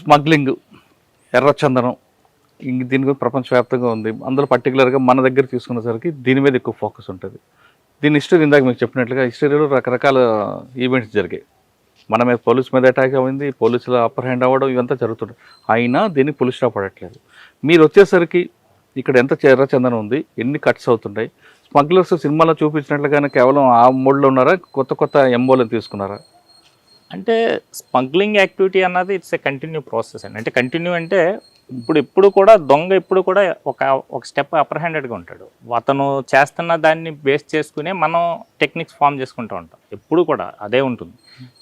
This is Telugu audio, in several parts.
స్మగ్లింగ్, ఎర్రచందనం దీని గురించి ప్రపంచవ్యాప్తంగా ఉంది. అందులో పర్టికులర్గా మన దగ్గర తీసుకునేసరికి దీని మీద ఎక్కువ ఫోకస్ ఉంటుంది. దీని హిస్టరీ ఇందాక మీకు చెప్పినట్లుగా హిస్టరీలో రకరకాల ఈవెంట్స్ జరిగాయి. మన మీద పోలీస్ మీద అటాక్ అయింది, పోలీసుల అప్పర్ హ్యాండ్ అవ్వడం, ఇవంతా జరుగుతుంది. అయినా దీన్ని పోలీస్ స్టాప్ పడట్లేదు. మీరు వచ్చేసరికి ఇక్కడ ఎంత ఎర్రచందనం ఉంది, ఎన్ని కట్స్ అవుతున్నాయి, స్మగ్లర్స్ సినిమాలో చూపించినట్లుగానే కేవలం ఆ మోడ్లో ఉన్నారా, కొత్త కొత్త ఎంఓలను తీసుకున్నారా? అంటే స్మగ్లింగ్ యాక్టివిటీ అన్నది ఇట్స్ ఏ కంటిన్యూ ప్రాసెస్ అండి. అంటే కంటిన్యూ అంటే ఎప్పుడు కూడా దొంగ ఎప్పుడు కూడా ఒక స్టెప్ అప్పర్ హ్యాండెడ్గా ఉంటాడు. అతను చేస్తున్న దాన్ని బేస్ చేసుకునే మనం టెక్నిక్స్ ఫామ్ చేసుకుంటూ ఉంటాం. ఎప్పుడు కూడా అదే ఉంటుంది.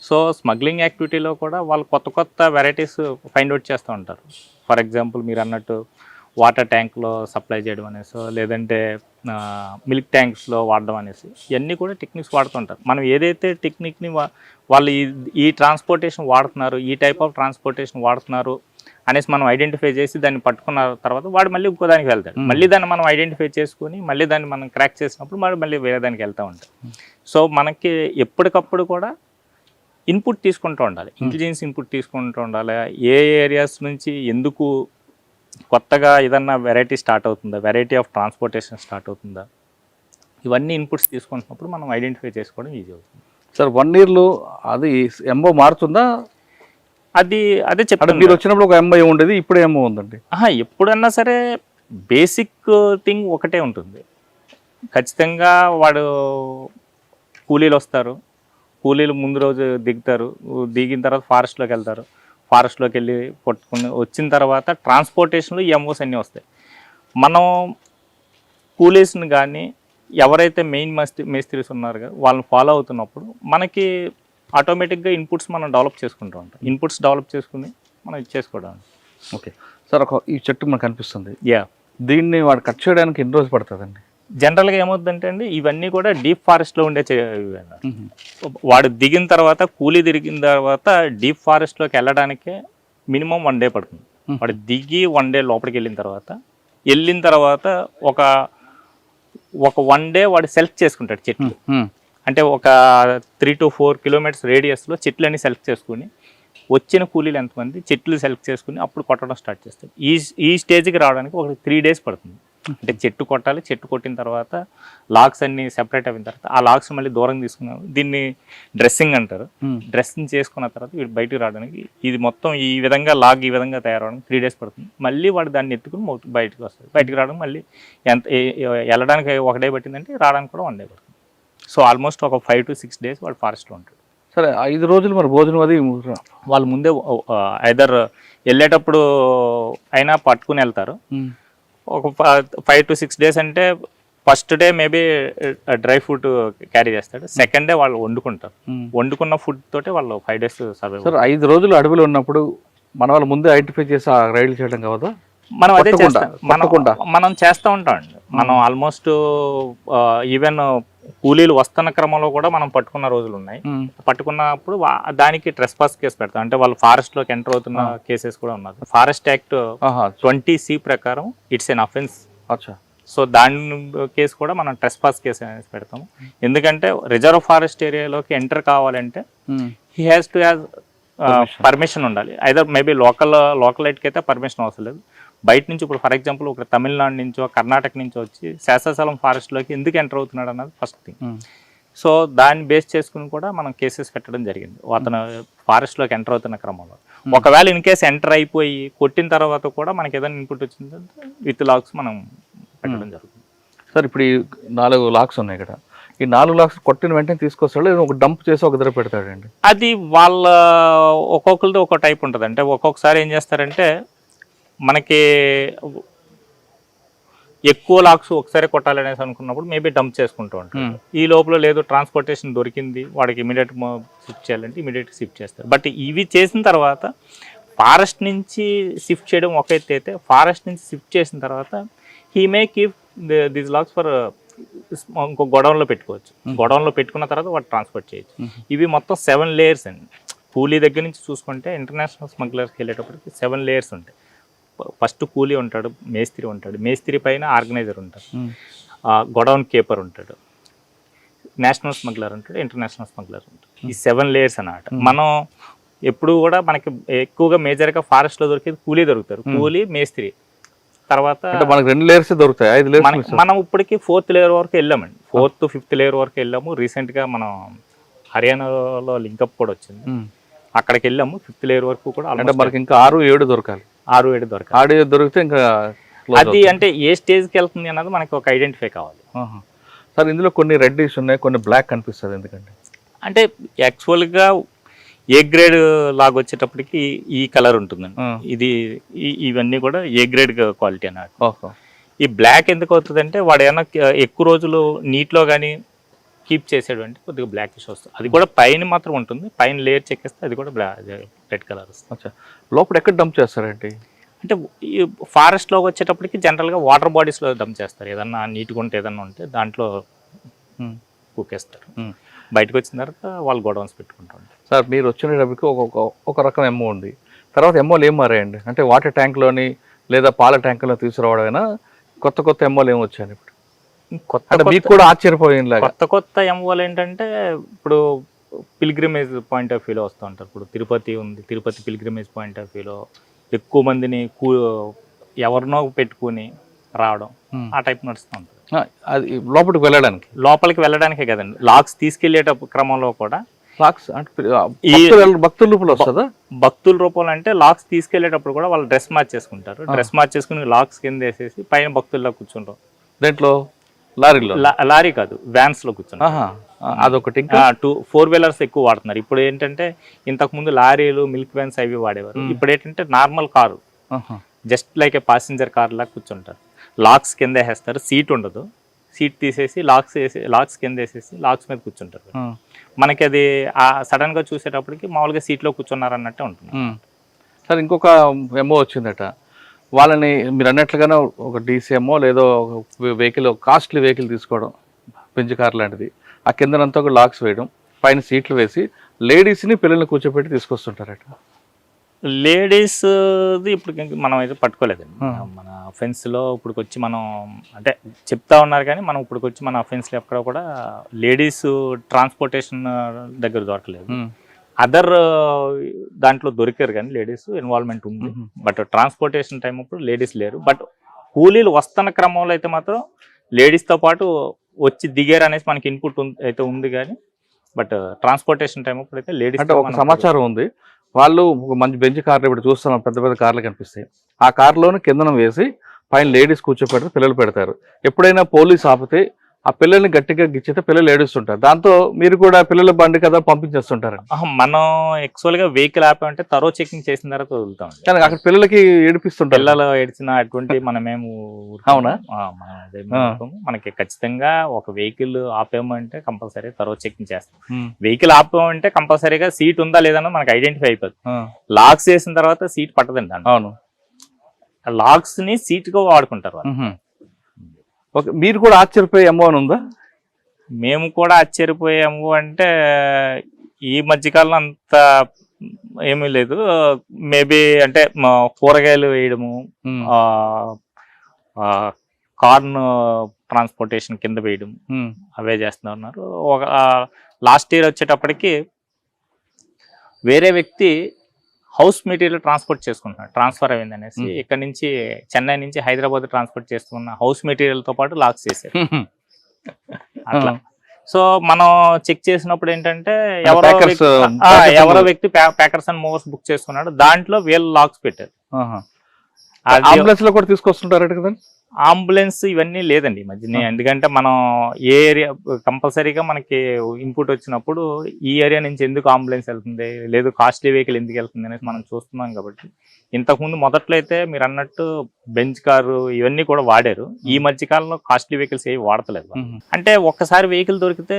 సో స్మగ్లింగ్ యాక్టివిటీలో కూడా వాళ్ళు కొత్త కొత్త వెరైటీస్ ఫైండ్ అవుట్ చేస్తూ ఉంటారు. ఫర్ ఎగ్జాంపుల్ మీరు అన్నట్టు వాటర్ ట్యాంక్లో సప్లై చేయడం అనేసి, లేదంటే మిల్క్ ట్యాంక్స్లో వాడడం అనేసి, ఇవన్నీ కూడా టెక్నిక్స్ వాడుతుంటారు. మనం ఏదైతే టెక్నిక్ని వాళ్ళు ఈ ట్రాన్స్పోర్టేషన్ వాడుతున్నారు, ఈ టైప్ ఆఫ్ ట్రాన్స్పోర్టేషన్ వాడుతున్నారు అనేసి మనం ఐడెంటిఫై చేసి దాన్ని పట్టుకున్న తర్వాత వాడు మళ్ళీ ఇంకో దానికి వెళ్తాడు. మళ్ళీ దాన్ని మనం ఐడెంటిఫై చేసుకుని మళ్ళీ దాన్ని మనం క్రాక్ చేసినప్పుడు మళ్ళీ వేరే దానికి వెళ్తూ ఉంటాం. సో మనకి ఎప్పటికప్పుడు కూడా ఇన్పుట్ తీసుకుంటూ ఉండాలి, ఇంటెలిజెన్స్ ఇన్పుట్ తీసుకుంటూ ఉండాలి. ఏ ఏరియాస్ నుంచి ఎందుకు కొత్తగా ఏదన్నా వెరైటీ స్టార్ట్ అవుతుందా, వెరైటీ ఆఫ్ ట్రాన్స్పోర్టేషన్ స్టార్ట్ అవుతుందా, ఇవన్నీ ఇన్పుట్స్ తీసుకుంటున్నప్పుడు మనం ఐడెంటిఫై చేసుకోవడం ఈజీ అవుతుంది. సార్ 1 yearలో అది ఎంఓ మారుతుందా? అదే చెప్తాను. మీరు వచ్చినప్పుడు ఒక ఎంఓ ఉండేది, ఇప్పుడు ఎంఓ ఉందండి. ఎప్పుడన్నా సరే బేసిక్ థింగ్ ఒకటే ఉంటుంది. ఖచ్చితంగా వాడు కూలీలు వస్తారు, కూలీలు ముందు రోజు దిగుతారు, దిగిన తర్వాత ఫారెస్ట్లోకి వెళ్తారు, ఫారెస్ట్లోకి వెళ్ళి పట్టుకుని వచ్చిన తర్వాత ట్రాన్స్పోర్టేషన్లో ఎంఓస్ అన్నీ వస్తాయి. మనం కూలీస్ని కానీ ఎవరైతే మెయిన్ మేస్త్రీస్ ఉన్నారు కదా వాళ్ళని ఫాలో అవుతున్నప్పుడు మనకి ఆటోమేటిక్గా ఇన్పుట్స్ మనం డెవలప్ చేసుకుంటూ ఉంటాం. ఇన్పుట్స్ డెవలప్ చేసుకుని మనం ఇచ్చేసుకోవడం. ఓకే సార్, ఈ చెట్టు మనకు కనిపిస్తుంది, యా, దీన్ని వాడు కట్ చేయడానికి ఎన్ని రోజులు పడుతుందండి? జనరల్గా ఏమవుతుందంటే అండి, ఇవన్నీ కూడా డీప్ ఫారెస్ట్లో ఉండే వాడు దిగిన తర్వాత కూలీ దిగిన తర్వాత డీప్ ఫారెస్ట్లోకి వెళ్ళడానికే మినిమం 1 day పడుతుంది. వాడు దిగి 1 day లోపలికి వెళ్ళిన తర్వాత ఒక 1 day వాడు సెలెక్ట్ చేసుకుంటాడు చెట్లు. అంటే ఒక 3 to 4 kilometers రేడియస్లో చెట్లన్నీ సెలెక్ట్ చేసుకుని వచ్చిన కూలీలు ఎంతమంది చెట్లు సెలెక్ట్ చేసుకుని అప్పుడు కొట్టడం స్టార్ట్ చేస్తాడు. ఈ స్టేజ్కి రావడానికి ఒక 3 days పడుతుంది. అంటే చెట్టు కొట్టాలి, చెట్టు కొట్టిన తర్వాత లాక్స్ అన్ని సెపరేట్ అయిన తర్వాత ఆ లాక్స్ మళ్ళీ దూరం తీసుకున్నాం, దీన్ని డ్రెస్సింగ్ అంటారు. డ్రెస్సింగ్ చేసుకున్న తర్వాత వీడు బయటకు రావడానికి ఇది మొత్తం ఈ విధంగా లాగ్ ఈ విధంగా తయారవడానికి 3 days పడుతుంది. మళ్ళీ వాడు దాన్ని ఎత్తుకుని బయటకు వస్తాడు. బయటకు రావడం మళ్ళీ వెళ్ళడానికి 1 day పట్టిందంటే రావడానికి కూడా 1 day పడుతుంది. సో ఆల్మోస్ట్ ఒక 5 to 6 days వాడు ఫారెస్ట్లో ఉంటాడు. సరే, 5 రోజులు మరి భోజనం అది వాళ్ళు ముందే ఐదర్ వెళ్ళేటప్పుడు అయినా పట్టుకుని వెళ్తారు. ఒక 5 to 6 days అంటే first day maybe dry food carry చేస్తాడు, సెకండ్ డే వాళ్ళు వండుకుంటారు. వండుకున్న ఫుడ్ తోటే వాళ్ళు 5 days సర్వైవ్. సార్ 5 రోజులు అడవిలో ఉన్నప్పుడు మన వాళ్ళు ముందే ఐడెంటిఫై చేసి ఆ రైడ్లు చేయడం కావదా? మనం అదే చేస్తాం, మనం చేస్తూ ఉంటాం అండి. మనం ఆల్మోస్ట్ ఈవెన్ కూలీలు వస్తున్న క్రమంలో కూడా మనం పట్టుకున్న రోజులు ఉన్నాయి. పట్టుకున్నప్పుడు దానికి ట్రెస్పాస్ కేసు పెడతాం. అంటే వాళ్ళు ఫారెస్ట్లోకి ఎంటర్ అవుతున్న కేసెస్ కూడా ఉన్నారు. ఫారెస్ట్ యాక్ట్ 20C ప్రకారం ఇట్స్ ఎన్ అఫెన్స్. సో దాని కేసు కూడా మనం ట్రెస్పాస్ కేసు అనేది పెడతాము. ఎందుకంటే రిజర్వ్ ఫారెస్ట్ ఏరియాలోకి ఎంటర్ కావాలంటే he has to have permission ఉండాలి. ఐదర్ మేబీ లోకలైట్కి అయితే పర్మిషన్ అవసరం లేదు. బయట నుంచి ఇప్పుడు ఫర్ ఎగ్జాంపుల్ ఒక తమిళనాడు నుంచో కర్ణాటక నుంచో వచ్చి శేషాచలం ఫారెస్ట్లోకి ఎందుకు ఎంటర్ అవుతున్నాడు అన్నది ఫస్ట్ థింగ్. సో దాన్ని బేస్ చేసుకుని కూడా మనం కేసెస్ పెట్టడం జరిగింది అతను ఫారెస్ట్లోకి ఎంటర్ అవుతున్న క్రమంలో. ఒకవేళ ఇన్ కేసు ఎంటర్ అయిపోయి కొట్టిన తర్వాత కూడా మనకి ఏదైనా ఇన్పుట్ వచ్చిందంటే విత్ లాక్స్ మనం పెట్టడం జరుగుతుంది. సార్ ఇప్పుడు ఈ 4 లాక్స్ ఉన్నాయి ఇక్కడ, ఈ 4 లాక్స్ కొట్టిన వెంటనే తీసుకొస్తాడు, ఒక డంప్ చేసి ఒక దగ్గర పెడతాడండి? అది వాళ్ళ ఒక్కొక్కరితో ఒక టైప్ ఉంటుంది. అంటే ఒక్కొక్కసారి ఏం చేస్తారంటే మనకి ఎక్కువ లాక్స్ ఒకసారి కొట్టాలనేసి అనుకున్నప్పుడు మేబీ డంప్ చేసుకుంటూ ఉంటాం. ఈ లోపల లేదు ట్రాన్స్పోర్టేషన్ దొరికింది వాడికి ఇమీడియట్ షిఫ్ట్ చేయాలంటే ఇమీడియట్ షిఫ్ట్ చేస్తారు. బట్ ఇవి చేసిన తర్వాత ఫారెస్ట్ నుంచి షిఫ్ట్ చేయడం ఒక ఎత్తు అయితే, ఫారెస్ట్ నుంచి షిఫ్ట్ చేసిన తర్వాత he may keep these lakhs for ఇంకో గొడవన్లో పెట్టుకోవచ్చు. గొడవన్లో పెట్టుకున్న తర్వాత వాడు ట్రాన్స్పోర్ట్ చేయొచ్చు. ఇవి మొత్తం 7 layers అండి. కూలీ దగ్గర నుంచి చూసుకుంటే ఇంటర్నేషనల్ స్మగ్లర్స్కి వెళ్ళేటప్పటికి 7 layers ఉంటాయి. ఫస్ట్ కూలీ ఉంటాడు, మేస్త్రి ఉంటాడు, మేస్త్రి పైన ఆర్గనైజర్ ఉంటాడు, గొడౌన్ కీపర్ ఉంటాడు, నేషనల్ స్మగ్లర్ ఉంటాడు, ఇంటర్నేషనల్ స్మగ్లర్ ఉంటాడు. ఈ 7 layers అన్నమాట. మనం ఎప్పుడు కూడా మనకి ఎక్కువగా మేజర్గా ఫారెస్ట్లో దొరికేది కూలీ దొరుకుతారు, కూలీ మేస్త్రి. తర్వాత అంటే మనకి 2 లేయర్స్ దొరుకుతాయి, 5 లేయర్స్ మనం ఇప్పటికి 4th లేయర్ వరకు వెళ్ళామండి. 4th 5th లేయర్ వరకు వెళ్ళాము. రీసెంట్గా మనం హర్యానాలో లింకప్ కూడా వచ్చింది, అక్కడికి వెళ్ళాము. 5th లేయర్ వరకు కూడా అంటే మనకి ఇంకా 6, 7 దొరకాలి. 6, 7 దొరకాలి. 6, 7 దొరికితే ఇంకా అది అంటే ఏ స్టేజ్కి వెళ్తుంది అన్నది మనకి ఒక ఐడెంటిఫై కావాలి. సార్ ఇందులో కొన్ని రెడ్డిష్ ఉన్నాయి, కొన్ని బ్లాక్ కనిపిస్తుంది ఎందుకంటే? అంటే యాక్చువల్గా ఏ గ్రేడ్ లాగా వచ్చేటప్పటికి ఈ కలర్ ఉంటుందండి. ఇది ఇవన్నీ కూడా ఏ గ్రేడ్ క్వాలిటీ అన్నట్టు. ఈ బ్లాక్ ఎందుకు అవుతుందంటే వాడు ఏమన్నా ఎక్కువ రోజులు నీటిలో కానీ కీప్ చేసాడు అంటే కొద్దిగా బ్లాకిష్ వస్తుంది. అది కూడా పైన మాత్రం ఉంటుంది, పైన లేయర్ చెక్కేస్తే అది కూడా రెడ్ కలర్ వస్తుంది. లోపల ఎక్కడ డంప్ చేస్తారండి? అంటే ఈ ఫారెస్ట్లోకి వచ్చేటప్పటికి జనరల్గా వాటర్ బాడీస్లో డంప్ చేస్తారు. ఏదన్నా నీట్గా ఉంటే ఏదన్నా ఉంటే దాంట్లో కుక్కేస్తారు. బయటకు వచ్చిన తర్వాత వాళ్ళు గోడౌన్స్ పెట్టుకుంటారు. సార్ మీరు వచ్చినప్పటికి ఒక రకం ఎమ్మో ఉంది, తర్వాత ఎమ్మోలు ఏం మారాయండి? అంటే వాటర్ ట్యాంక్లోని లేదా పాల ట్యాంకులో తీసుకురావడమైనా కొత్త ఎమ్మోలు ఏమి వచ్చాయి ఇప్పుడు? అంటే మీకు కూడా ఆశ్చర్యపోయేలా కొత్త ఎమ్మోలు ఏంటంటే ఇప్పుడు పిల్గ్రిమేజ్ పాయింట్ ఆఫ్ వ్యూలో వస్తూ ఉంటారు. ఇప్పుడు తిరుపతి ఉంది, తిరుపతి పిల్గ్రిమేజ్ పాయింట్ ఆఫ్ వ్యూలో ఎక్కువ మందిని ఎవరినో పెట్టుకుని రావడం, ఆ టైప్ నడుస్తూ ఉంటుంది. అది లోపలికి వెళ్ళడానికే కదండి, లాక్స్ తీసుకెళ్లేట క్రమంలో కూడా లాక్స్ భక్తుల రూపంలో వస్తుందా? భక్తుల రూపంలో అంటే లాక్స్ తీసుకెళ్లేటప్పుడు కూడా వాళ్ళు డ్రెస్ మార్చేసుకుంటారు. డ్రెస్ మార్చేసుకుని లాక్స్ కింద వేసేసి పైన భక్తుల్లో కూర్చుంటారు. దేంట్లో? లారీ కాదు, వ్యాన్స్ లో కూర్చుంటారు. అదొకటి. 4 వీలర్స్ ఎక్కువ వాడుతున్నారు ఇప్పుడు. ఏంటంటే ఇంతకు ముందు లారీలు, మిల్క్ వ్యాన్స్ అవి వాడేవారు. ఇప్పుడు ఏంటంటే నార్మల్ కారు, జస్ట్ లైక్ ఏ ప్యాసింజర్ కార్ లాగా కూర్చుంటారు. లాక్స్ కింద వేసేస్తారు, సీట్ ఉండదు. సీట్ తీసేసి లాక్స్ కింద వేసేసి లాక్స్ మీద కూర్చుంటారు. మనకి అది సడన్ గా చూసేటప్పటికి మామూలుగా సీట్లో కూర్చున్నారు అన్నట్టే ఉంటుంది. సార్ ఇంకొక మెమో వచ్చిందట, వాళ్ళని మీరు అన్నట్లుగానే ఒక డీసీఎంఓ లేదో వెహికల్, కాస్ట్లీ వెహికల్ తీసుకోవడం, బెంజ్ కార్ లాంటిది, ఆ కిందనంతా ఒక లాక్స్ వేయడం, పైన సీట్లు వేసి లేడీస్ని పిల్లల్ని కూర్చోపెట్టి తీసుకొస్తుంటారట. లేడీస్ ఇప్పుడు మనం అయితే పట్టుకోలేదండి. మన అఫెన్స్లో ఇప్పుడు వచ్చి మనం అంటే చెప్తా ఉన్నారు కానీ మనం ఇప్పుడు వచ్చి మన అఫెన్స్లో ఎక్కడ కూడా లేడీస్ ట్రాన్స్పోర్టేషన్ దగ్గర దొరకలేదు. అదర్ దాంట్లో దొరికారు కానీ లేడీస్ ఇన్వాల్వ్మెంట్ ఉంది. బట్ ట్రాన్స్పోర్టేషన్ టైం అప్పుడు లేడీస్ లేరు. బట్ కూలీలు వస్తున్న క్రమంలో అయితే మాత్రం లేడీస్తో పాటు వచ్చి దిగారు అనేసి మనకి ఇన్పుట్ అయితే ఉంది కానీ, బట్ ట్రాన్స్పోర్టేషన్ టైం అప్పుడు అయితే లేడీస్. అంటే ఒక సమాచారం ఉంది, వాళ్ళు ఒక మంచి బెంచ్ కార్లు ఇప్పుడు చూస్తున్నాం, పెద్ద కార్లు కనిపిస్తాయి, ఆ కార్లోనే కిందనం వేసి పైన లేడీస్ కూర్చోపెడతారు, పిల్లలు పెడతారు. ఎప్పుడైనా పోలీస్ ఆపితే ఆ పిల్లల్ని గట్టిగా గిచ్చితే పిల్లలు ఏడుస్తుంటారు. దాంతో మీరు కూడా పిల్లల బండి కదా పంపించేస్తుంటారు. మనం యాక్చువల్గా వెహికల్ ఆపామంటే తరో చెకింగ్ చేసిన తర్వాత వదులుతాం. కానీ అక్కడ పిల్లలకి ఏడిపిస్తుంటారు. పిల్లలు ఏడిచిన అటువంటి మనమేము అవునా? మనకి ఖచ్చితంగా ఒక వెహికల్ ఆపామంటే కంపల్సరీ తరో చెకింగ్ చేస్తాం. వెహికల్ ఆపామంటే కంపల్సరీగా సీట్ ఉందా లేదన్నది మనకి ఐడెంటిఫై అయిపోతుంది. లాక్స్ చేసిన తర్వాత సీట్ పట్టదండి. అవును, లాక్స్ ని సీట్ గా వాడుకుంటారు. ఓకే, మీరు కూడా ఆశ్చర్యపోయే ఎమ్మో అని ఉందా? మేము కూడా ఆశ్చర్యపోయాము అంటే ఈ మధ్యకాలంలో అంత ఏమీ లేదు. మేబీ అంటే కూరగాయలు వేయడము, కార్న్ ట్రాన్స్పోర్టేషన్ కింద వేయడం, అవే చేస్తూ ఉన్నారు. ఒక లాస్ట్ ఇయర్ వచ్చేటప్పటికి వేరే వ్యక్తి హౌస్ మెటీరియల్ ట్రాన్స్పోర్ట్ చేసుకుంటున్నాడు, ట్రాన్స్ఫర్ అయింది అనేసి ఇక్కడ నుంచి చెన్నై నుంచి హైదరాబాద్ ట్రాన్స్పోర్ట్ చేస్తున్న హౌస్ మెటీరియల్ తో పాటు లాక్స్ చేశారు అట్లా. సో మనం చెక్ చేసినప్పుడు ఏంటంటే ఎవరో వ్యక్తి ప్యాకర్స్ అండ్ మూవర్స్ బుక్ చేసుకున్నాడు, దాంట్లో వీళ్ళు లాక్స్ పెట్టారు. అంబులెన్స్ లో కూడా తీసుకొస్తుంటారు కదా? అంబులెన్స్ ఇవన్నీ లేదండి ఈ మధ్యనే. ఎందుకంటే మనం ఏ ఏరియా కంపల్సరీగా మనకి ఇన్పుట్ వచ్చినప్పుడు ఈ ఏరియా నుంచి ఎందుకు అంబులెన్స్ వెళ్తుంది, లేదు కాస్ట్లీ వెహికల్ ఎందుకు వెళ్తుంది అనేది మనం చూస్తున్నాం. కాబట్టి ఇంతకుముందు మొదట్లో అయితే మీరు అన్నట్టు బెంచ్ కారు ఇవన్నీ కూడా వాడారు. ఈ మధ్య కాలంలో కాస్ట్లీ వెహికల్స్ ఏవి వాడతలేదు. అంటే ఒక్కసారి వెహికల్ దొరికితే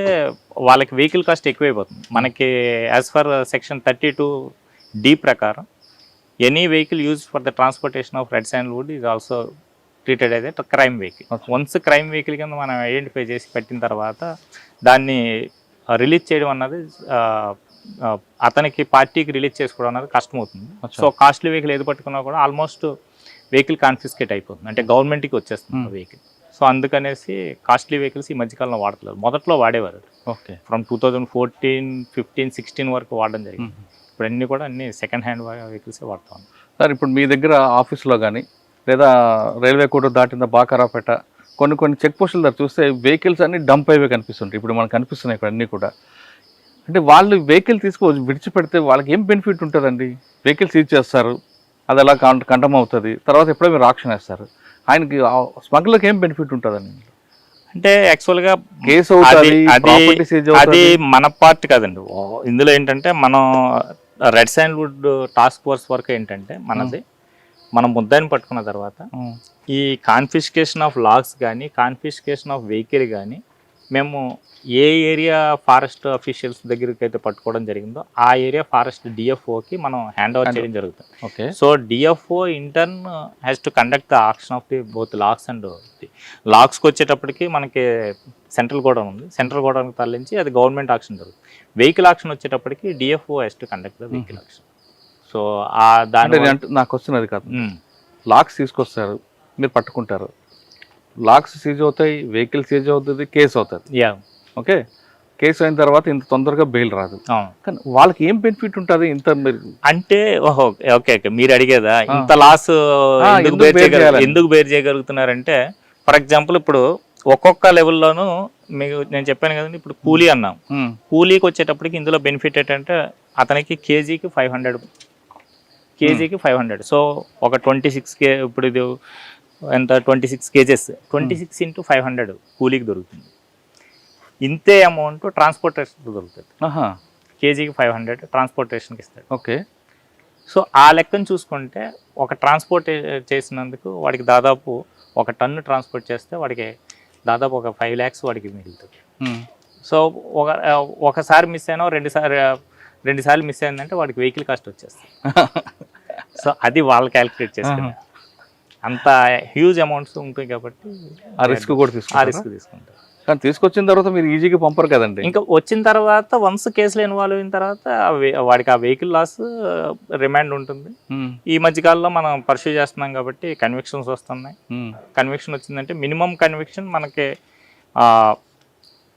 వాళ్ళకి వెహికల్ కాస్ట్ ఎక్కువైపోతుంది. మనకి యాజ్ ఫర్ సెక్షన్ 32D ప్రకారం any vehicle use for the transportation of red sandalwood is also treated అయితే crime vehicle. Once crime vehicle కింద మనం ఐడెంటిఫై చేసి పెట్టిన తర్వాత దాన్ని రిలీజ్ చేయడం అన్నది అతనికి పార్టీకి రిలీజ్ చేసుకోవడం అన్నది కష్టమవుతుంది. సో కాస్ట్లీ వెహికల్ ఏది పట్టుకున్నా కూడా ఆల్మోస్ట్ వెహికల్ కాన్ఫిస్కేట్ అయిపోతుంది, అంటే గవర్నమెంట్కి వచ్చేస్తుంది వెహికల్. సో అందుకనేసి కాస్ట్లీ వెహికల్స్ ఈ మధ్యకాలంలో వాడతలేదు. మొదట్లో వాడేవారు, ఫ్రమ్ 2014, 15, 16 వరకు వాడడం జరిగింది. ఇప్పుడు అన్నీ కూడా అన్ని సెకండ్ హ్యాండ్ వెహికల్సే వాడుతాం. సార్ ఇప్పుడు మీ దగ్గర ఆఫీస్లో కానీ లేదా రైల్వే కోట దాటిన బాకారాపేట కొన్ని చెక్ పోస్టుల దగ్గర చూస్తే వెహికల్స్ అన్ని డంప్ అయివే కనిపిస్తుంటాయి. ఇప్పుడు మనకు కనిపిస్తున్నాయి ఇక్కడ అన్నీ కూడా. అంటే వాళ్ళు వెహికల్ విడిచిపెడితే వాళ్ళకి ఏం బెనిఫిట్ ఉంటుందండి? వెహికల్ సీజ్ చేస్తారు, అది అలా కంటం అవుతుంది, తర్వాత ఎప్పుడో మీరు ఆక్షన్ వేస్తారు. ఆయనకి స్మగ్లర్కి ఏం బెనిఫిట్ ఉంటుందండి? అంటే యాక్చువల్గా కేసు అవుతుంది, ప్రాపర్టీ సీజ్ అది అవుతుంది. మన పార్ట్ కాదండి. ఇందులో ఏంటంటే మనం red sandalwood task force work ఏంటంటే మనది, మనం ముద్దాయిని పట్టుకున్న తర్వాత ఈ కాన్ఫిస్కేషన్ ఆఫ్ లాగ్స్ కానీ కాన్ఫిస్కేషన్ ఆఫ్ వెహికల్ కానీ మేము ఏ ఏరియా ఫారెస్ట్ అఫీషియల్స్ దగ్గరికి అయితే పట్టుకోవడం జరిగిందో ఆ ఏరియా ఫారెస్ట్ డిఎఫ్ఓకి మనం హ్యాండ్ ఓవర్ చేయడం జరుగుతుంది. Okay. So DFO in turn has to conduct the auction of the both lots and లాక్స్కి వచ్చేటప్పటికి మనకి సెంట్రల్ గోడౌన్ ఉంది, సెంట్రల్ గోడౌన్కి తరలించి అది గవర్నమెంట్ ఆక్షన్ జరుగుతుంది. వెహికల్ ఆక్షన్ వచ్చేటప్పటికి DFO has to conduct the vehicle auction. So దాని నాకు వస్తున్నది కాదు, లాక్స్ తీసుకొస్తారు, మీరు పట్టుకుంటారు, లాక్స్ సీజ్ అవుతాయి, వెహికల్ సీజ్ అవుతుంది, కేసు అవుతుంది. ఓకే, కేసు అయిన తర్వాత ఇంత తొందరగా బెయిల్ రాదు. కానీ వాళ్ళకి ఏం బెనిఫిట్ ఉంటుంది ఇంత? అంటే ఓకే ఓకే మీరు అడిగేదా ఇంత లాస్ ఎందుకు బేర్ చేయగలుగుతున్నారంటే, ఫర్ ఎగ్జాంపుల్ ఇప్పుడు ఒక్కొక్క లెవెల్లోనూ మీకు నేను చెప్పాను కదండి, ఇప్పుడు కూలీ అన్నాం, కూలీకి వచ్చేటప్పటికి ఇందులో బెనిఫిట్ ఏంటంటే అతనికి కేజీకి 500. సో ఒక 26 ఇప్పుడు ఇది ఎంత 26 కేజెస్, 26 into 500 కూలీకి దొరుకుతుంది. ఇంతే అమౌంట్ ట్రాన్స్పోర్టేషన్ దొరుకుతుంది. కేజీకి 500 ట్రాన్స్పోర్టేషన్కి ఇస్తాడు. ఓకే. సో ఆ లెక్కను చూసుకుంటే ఒక ట్రాన్స్పోర్ట్ చేసినందుకు వాడికి దాదాపు ఒక టన్ను ట్రాన్స్పోర్ట్ చేస్తే వాడికి దాదాపు ఒక 5 lakhs వాడికి మిగులుతుంది. సో ఒకసారి మిస్ అయినా రెండు సార్లు మిస్ అయిందంటే వాడికి వెహికల్ కాస్ట్ వచ్చేస్తుంది. సో అది వాళ్ళు క్యాలిక్యులేట్ చేసుకున్నారు. అంత హ్యూజ్ అమౌంట్స్ ఉంటాయి కాబట్టి ఆ రిస్క్ కూడా తీసుకుంటారు. కానీ తీసుకొచ్చిన తర్వాత మీరు ఈజీగా పంపరు కదండి. ఇంకా వచ్చిన తర్వాత వన్స్ కేసులో ఇన్వాల్వ్ అయిన తర్వాత వాడికి ఆ వెహికల్ లాస్ రిమాండ్ ఉంటుంది. ఈ మధ్యకాలంలో మనం పర్సూ చేస్తున్నాం కాబట్టి కన్విక్షన్స్ వస్తున్నాయి. కన్విక్షన్ వచ్చిందంటే మినిమం కన్విక్షన్ మనకి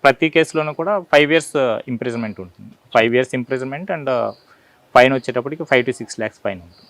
ప్రతి కేసులోనూ కూడా 5 years ఇంప్రిజన్మెంట్ ఉంటుంది. 5 years ఇంప్రిజన్మెంట్ అండ్ ఫైన్ వచ్చేటప్పటికి 5 to 6 lakhs ఫైన్ ఉంటుంది.